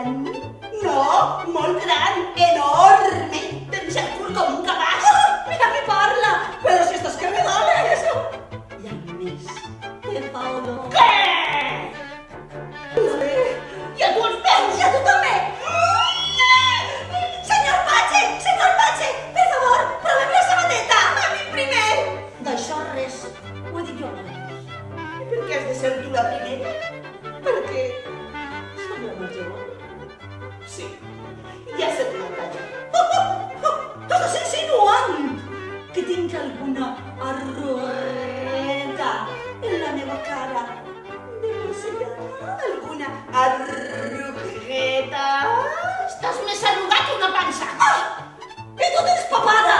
gran? No, molt gran, enorme. Tens el cul com un cabàs. Mira que parla! Però si estàs que me dones! I a més, te fa olor. Què? I a tu els peus! I a tu també! Senyor Patxe, per favor, provem la sabateta! A mi primer! D'això res, ho he dit jo abans. I per què has de ser tu la primera? Perquè som la més jove. Sí, ja sé que no t'ho estàs insinuant! Que tinc alguna arrugueta en la meva cara de porcellana? Alguna arrugueta? Estàs més arrugat que una pansa! Ah! I tu tens papada!